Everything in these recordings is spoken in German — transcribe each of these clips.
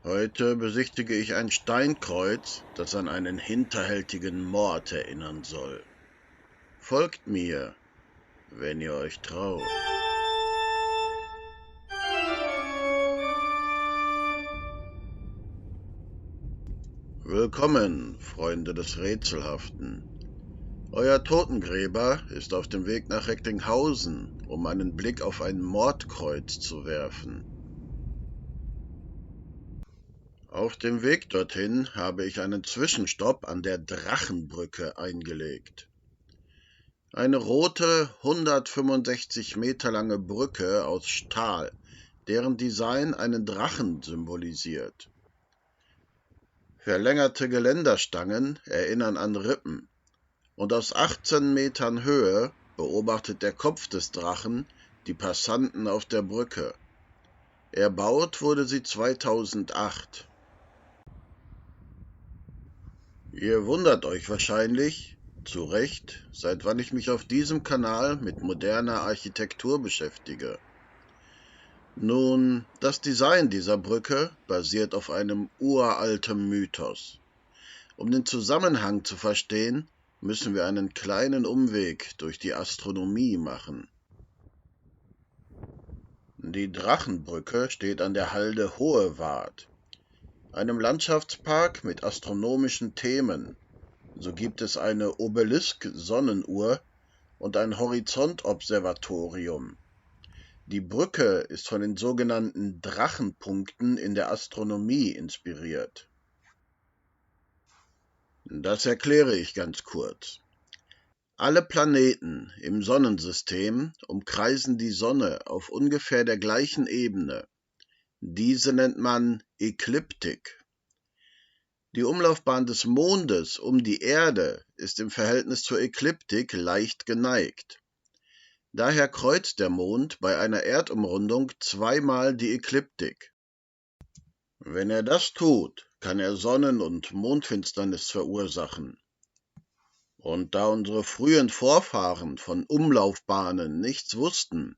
Heute besichtige ich ein Steinkreuz, das an einen hinterhältigen Mord erinnern soll. Folgt mir, wenn ihr euch traut. Willkommen, Freunde des Rätselhaften. Euer Totengräber ist auf dem Weg nach Recklinghausen, um einen Blick auf ein Mordkreuz zu werfen. Auf dem Weg dorthin habe ich einen Zwischenstopp an der Drachenbrücke eingelegt. Eine rote, 165 Meter lange Brücke aus Stahl, deren Design einen Drachen symbolisiert. Verlängerte Geländerstangen erinnern an Rippen, und aus 18 Metern Höhe beobachtet der Kopf des Drachen die Passanten auf der Brücke. Erbaut wurde sie 2008. Ihr wundert euch wahrscheinlich, zu Recht, seit wann ich mich auf diesem Kanal mit moderner Architektur beschäftige. Nun, das Design dieser Brücke basiert auf einem uralten Mythos. Um den Zusammenhang zu verstehen, müssen wir einen kleinen Umweg durch die Astronomie machen. Die Drachenbrücke steht an der Halde Hohewart, einem Landschaftspark mit astronomischen Themen. So gibt es eine Obelisk-Sonnenuhr und ein Horizontobservatorium. Die Brücke ist von den sogenannten Drachenpunkten in der Astronomie inspiriert. Das erkläre ich ganz kurz. Alle Planeten im Sonnensystem umkreisen die Sonne auf ungefähr der gleichen Ebene. Diese nennt man Ekliptik. Die Umlaufbahn des Mondes um die Erde ist im Verhältnis zur Ekliptik leicht geneigt. Daher kreuzt der Mond bei einer Erdumrundung zweimal die Ekliptik. Wenn er das tut, kann er Sonnen- und Mondfinsternis verursachen. Und da unsere frühen Vorfahren von Umlaufbahnen nichts wussten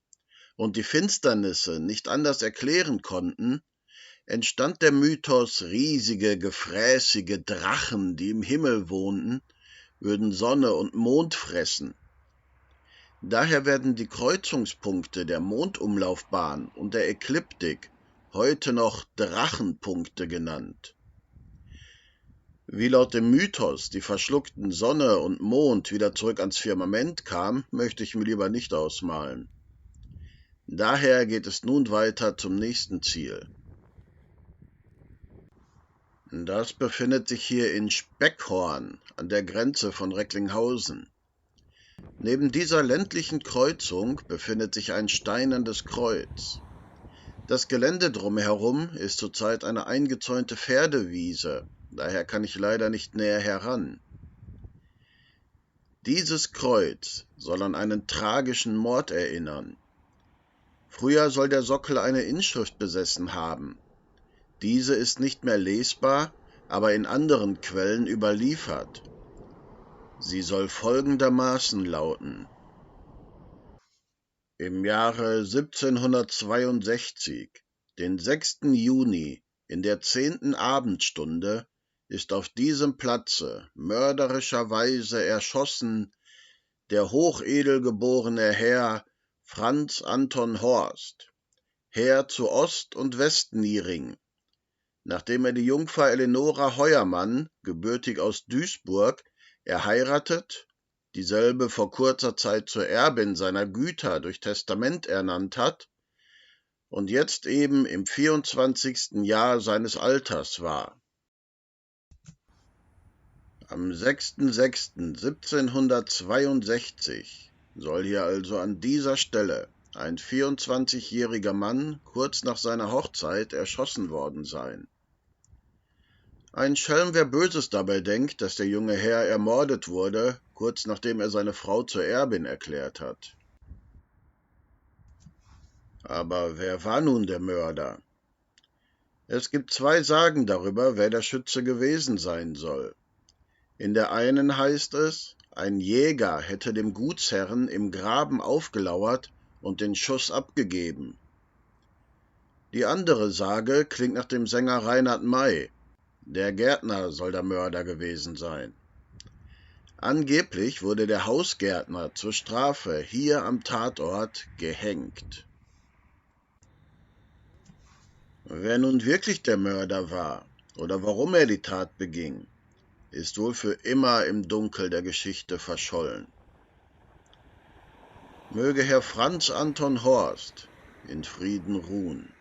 und die Finsternisse nicht anders erklären konnten, entstand der Mythos, riesige, gefräßige Drachen, die im Himmel wohnten, würden Sonne und Mond fressen. Daher werden die Kreuzungspunkte der Mondumlaufbahn und der Ekliptik heute noch Drachenpunkte genannt. Wie laut dem Mythos die verschluckten Sonne und Mond wieder zurück ans Firmament kam, möchte ich mir lieber nicht ausmalen. Daher geht es nun weiter zum nächsten Ziel. Das befindet sich hier in Speckhorn an der Grenze von Recklinghausen. Neben dieser ländlichen Kreuzung befindet sich ein steinernes Kreuz. Das Gelände drumherum ist zurzeit eine eingezäunte Pferdewiese, daher kann ich leider nicht näher heran. Dieses Kreuz soll an einen tragischen Mord erinnern. Früher soll der Sockel eine Inschrift besessen haben. Diese ist nicht mehr lesbar, aber in anderen Quellen überliefert. Sie soll folgendermaßen lauten: Im Jahre 1762, den 6. Juni, in der 10. Abendstunde, ist auf diesem Platze mörderischerweise erschossen der hochedelgeborene Herr Franz Anton Horst, Herr zu Ost- und Westniering, nachdem er die Jungfer Eleonora Heuermann, gebürtig aus Duisburg, erheiratet, dieselbe vor kurzer Zeit zur Erbin seiner Güter durch Testament ernannt hat und jetzt eben im 24. Jahr seines Alters war. Am 6.6.1762 soll hier also an dieser Stelle ein 24-jähriger Mann kurz nach seiner Hochzeit erschossen worden sein. Ein Schelm, wer Böses dabei denkt, dass der junge Herr ermordet wurde, kurz nachdem er seine Frau zur Erbin erklärt hat. Aber wer war nun der Mörder? Es gibt zwei Sagen darüber, wer der Schütze gewesen sein soll. In der einen heißt es, ein Jäger hätte dem Gutsherren im Graben aufgelauert und den Schuss abgegeben. Die andere Sage klingt nach dem Sänger Reinhard May. Der Gärtner soll der Mörder gewesen sein. Angeblich wurde der Hausgärtner zur Strafe hier am Tatort gehängt. Wer nun wirklich der Mörder war oder warum er die Tat beging, ist wohl für immer im Dunkel der Geschichte verschollen. Möge Herr Franz Anton Horst in Frieden ruhen.